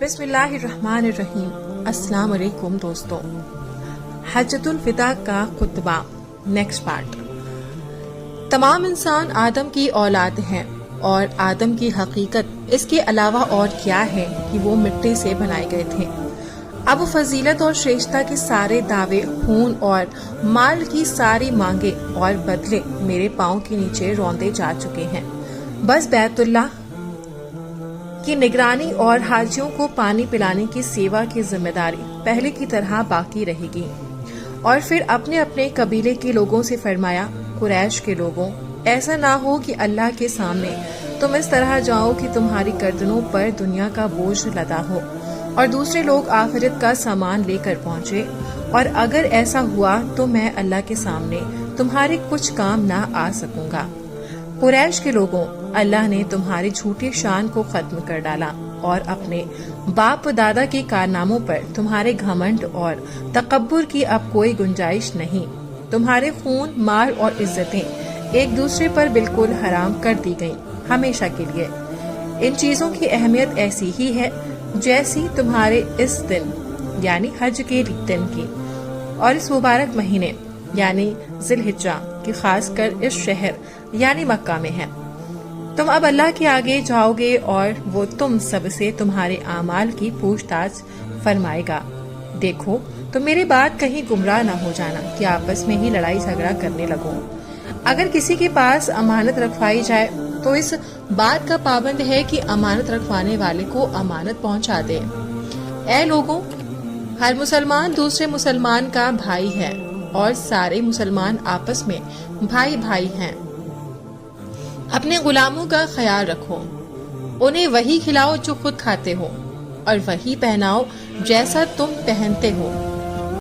بسم اللہ الرحمن الرحیم۔ السلام علیکم دوستو۔ حجۃ الوداع کا خطبہ نیکسٹ پارٹ۔ تمام انسان آدم کی اولاد ہیں اور آدم کی حقیقت اس کے علاوہ اور کیا ہے کہ وہ مٹی سے بنائے گئے تھے۔ اب فضیلت اور شریشتہ کے سارے دعوے، خون اور مال کی ساری مانگے اور بدلے میرے پاؤں کے نیچے روندے جا چکے ہیں۔ بس بیت اللہ کی نگرانی اور حاجیوں کو پانی پلانے کی سیوا کی ذمہ داری پہلے کی طرح باقی رہے گی۔ اور پھر اپنے اپنے قبیلے کے لوگوں سے فرمایا، قریش کے لوگوں، ایسا نہ ہو کہ اللہ کے سامنے تم اس طرح جاؤ کہ تمہاری گردنوں پر دنیا کا بوجھ لدا ہو اور دوسرے لوگ آخرت کا سامان لے کر پہنچے، اور اگر ایسا ہوا تو میں اللہ کے سامنے تمہارے کچھ کام نہ آ سکوں گا۔ قریش کے لوگوں، اللہ نے تمہاری جھوٹی شان کو ختم کر ڈالا اور اپنے باپ دادا کے کارناموں پر تمہارے گھمنڈ اور تکبر کی اب کوئی گنجائش نہیں۔ تمہارے خون، مال اور عزتیں ایک دوسرے پر بالکل حرام کر دی گئیں ہمیشہ کے لیے۔ ان چیزوں کی اہمیت ایسی ہی ہے جیسی تمہارے اس دن یعنی حج کے دن کی، اور اس مبارک مہینے یعنی ذی الحجہ کی خاص کر اس شہر یعنی مکہ میں ہے۔ تم اب اللہ کے آگے جاؤ گے اور وہ تم سب سے تمہارے اعمال کی پوچھ تاچھ فرمائے گا۔ دیکھو تو میرے بات کہیں گمراہ نہ ہو جانا کہ آپس میں ہی لڑائی جھگڑا کرنے لگو۔ اگر کسی کے پاس امانت رکھوائی جائے تو اس بات کا پابند ہے کہ امانت رکھوانے والے کو امانت پہنچا دے۔ اے لوگوں، ہر مسلمان دوسرے مسلمان کا بھائی ہے اور سارے مسلمان آپس میں بھائی بھائی ہیں۔ اپنے غلاموں کا خیال رکھو، انہیں وہی کھلاؤ جو خود کھاتے ہو، اور وہی پہناؤ جیسا تم پہنتے ہو۔